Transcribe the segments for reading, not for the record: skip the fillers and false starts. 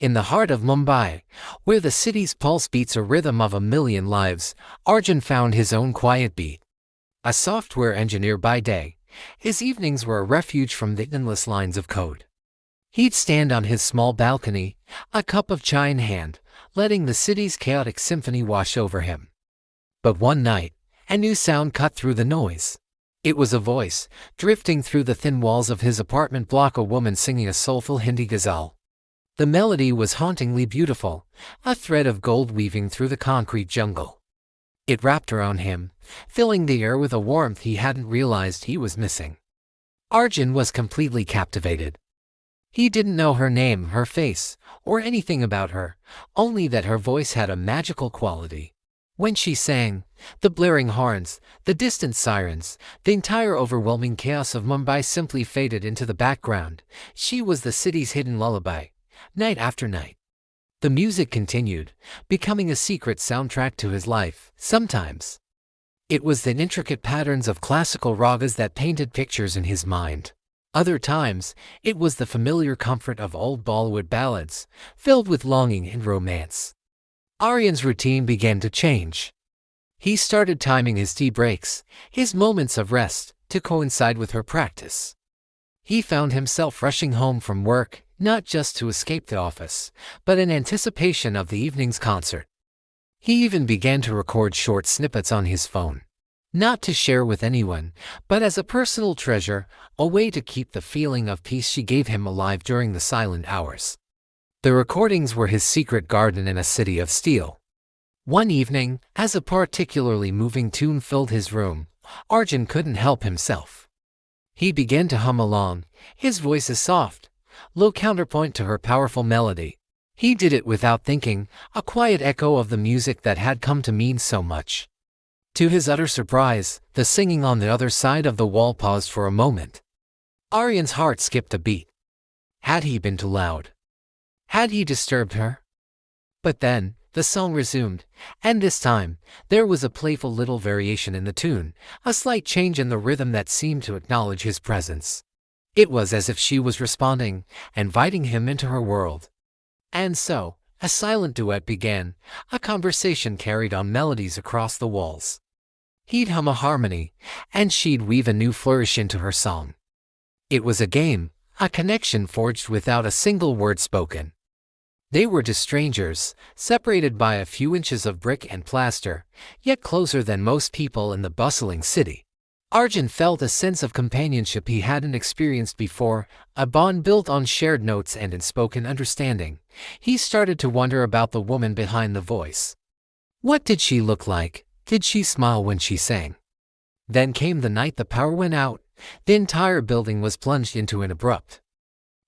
In the heart of Mumbai, where the city's pulse beats a rhythm of a million lives, Arjun found his own quiet beat. A software engineer by day, his evenings were a refuge from the endless lines of code. He'd stand on his small balcony, a cup of chai in hand, letting the city's chaotic symphony wash over him. But one night, a new sound cut through the noise. It was a voice, drifting through the thin walls of his apartment block, a woman singing a soulful Hindi ghazal. The melody was hauntingly beautiful, a thread of gold weaving through the concrete jungle. It wrapped around him, filling the air with a warmth he hadn't realized he was missing. Arjun was completely captivated. He didn't know her name, her face, or anything about her, only that her voice had a magical quality. When she sang, the blaring horns, the distant sirens, the entire overwhelming chaos of Mumbai simply faded into the background. She was the city's hidden lullaby, night after night. The music continued, becoming a secret soundtrack to his life. Sometimes it was the intricate patterns of classical ragas that painted pictures in his mind. Other times, it was the familiar comfort of old Bollywood ballads, filled with longing and romance. Aryan's routine began to change. He started timing his tea breaks, his moments of rest, to coincide with her practice. He found himself rushing home from work, not just to escape the office, but in anticipation of the evening's concert. He even began to record short snippets on his phone. Not to share with anyone, but as a personal treasure, a way to keep the feeling of peace she gave him alive during the silent hours. The recordings were his secret garden in a city of steel. One evening, as a particularly moving tune filled his room, Arjun couldn't help himself. He began to hum along, his voice a soft, low counterpoint to her powerful melody. He did it without thinking, a quiet echo of the music that had come to mean so much. To his utter surprise, the singing on the other side of the wall paused for a moment. Aryan's heart skipped a beat. Had he been too loud? Had he disturbed her? But then, the song resumed, and this time, there was a playful little variation in the tune, a slight change in the rhythm that seemed to acknowledge his presence. It was as if she was responding, inviting him into her world. And so, a silent duet began, a conversation carried on melodies across the walls. He'd hum a harmony, and she'd weave a new flourish into her song. It was a game, a connection forged without a single word spoken. They were two strangers, separated by a few inches of brick and plaster, yet closer than most people in the bustling city. Arjun felt a sense of companionship he hadn't experienced before, a bond built on shared notes and unspoken understanding. He started to wonder about the woman behind the voice. What did she look like? Did she smile when she sang? Then came the night the power went out. The entire building was plunged into an abrupt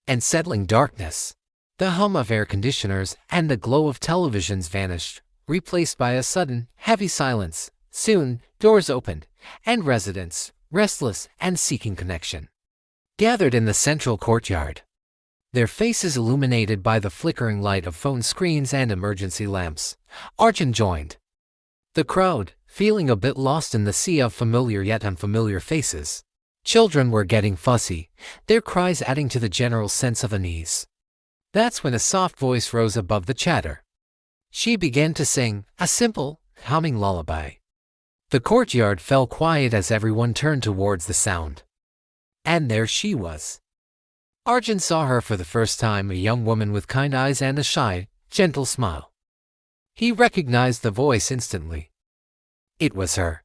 and settling darkness. The hum of air conditioners and the glow of televisions vanished, replaced by a sudden, heavy silence. Soon, doors opened, and residents, restless and seeking connection, gathered in the central courtyard. Their faces illuminated by the flickering light of phone screens and emergency lamps. Arjun joined the crowd, feeling a bit lost in the sea of familiar yet unfamiliar faces. Children were getting fussy, their cries adding to the general sense of unease. That's when a soft voice rose above the chatter. She began to sing, a simple, humming lullaby. The courtyard fell quiet as everyone turned towards the sound. And there she was. Arjun saw her for the first time, a young woman with kind eyes and a shy, gentle smile. He recognized the voice instantly. It was her.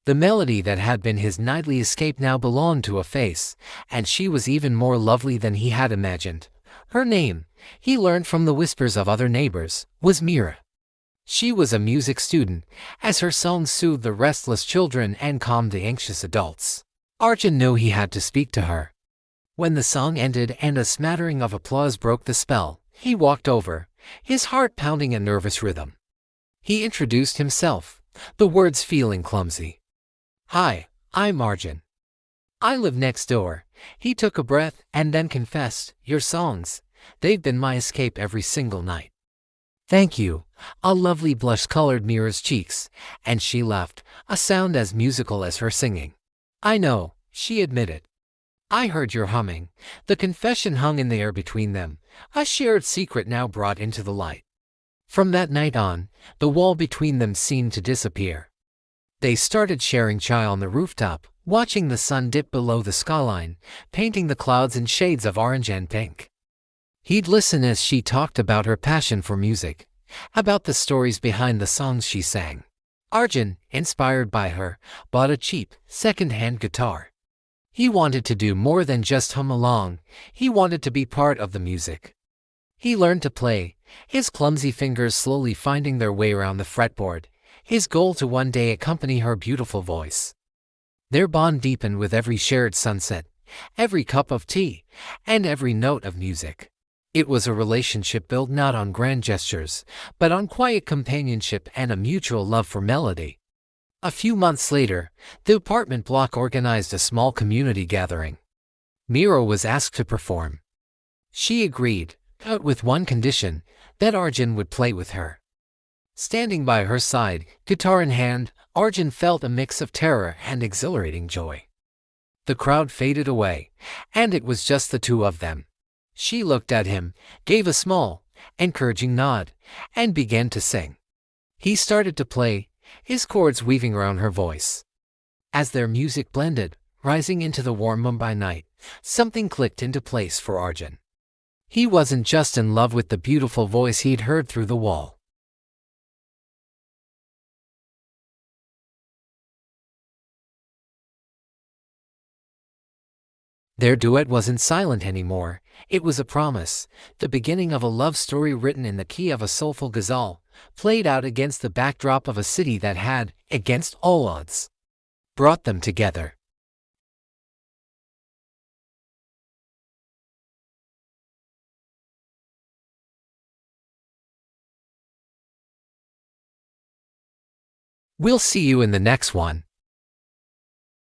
The melody that had been his nightly escape now belonged to a face, and she was even more lovely than he had imagined. Her name, he learned from the whispers of other neighbors, was Meera. She was a music student, as her songs soothed the restless children and calmed the anxious adults. Arjun knew he had to speak to her. When the song ended and a smattering of applause broke the spell, he walked over, his heart pounding a nervous rhythm. He introduced himself, the words feeling clumsy. "Hi, I'm Arjun. I live next door." He took a breath and then confessed, "Your songs, they've been my escape every single night." "Thank you." A lovely blush colored Meera's cheeks, and she laughed, a sound as musical as her singing. "I know," she admitted. "I heard your humming." The confession hung in the air between them, a shared secret now brought into the light. From that night on, the wall between them seemed to disappear. They started sharing chai on the rooftop, watching the sun dip below the skyline, painting the clouds in shades of orange and pink. He'd listen as she talked about her passion for music, about the stories behind the songs she sang. Arjun, inspired by her, bought a cheap, second-hand guitar. He wanted to do more than just hum along, he wanted to be part of the music. He learned to play, his clumsy fingers slowly finding their way around the fretboard, his goal to one day accompany her beautiful voice. Their bond deepened with every shared sunset, every cup of tea, and every note of music. It was a relationship built not on grand gestures, but on quiet companionship and a mutual love for melody. A few months later, the apartment block organized a small community gathering. Meera was asked to perform. She agreed, but with one condition, that Arjun would play with her. Standing by her side, guitar in hand, Arjun felt a mix of terror and exhilarating joy. The crowd faded away, and it was just the two of them. She looked at him, gave a small, encouraging nod, and began to sing. He started to play, his chords weaving around her voice. As their music blended, rising into the warm Mumbai night, something clicked into place for Arjun. He wasn't just in love with the beautiful voice he'd heard through the wall. Their duet wasn't silent anymore, it was a promise, the beginning of a love story written in the key of a soulful ghazal, played out against the backdrop of a city that had, against all odds, brought them together. We'll see you in the next one.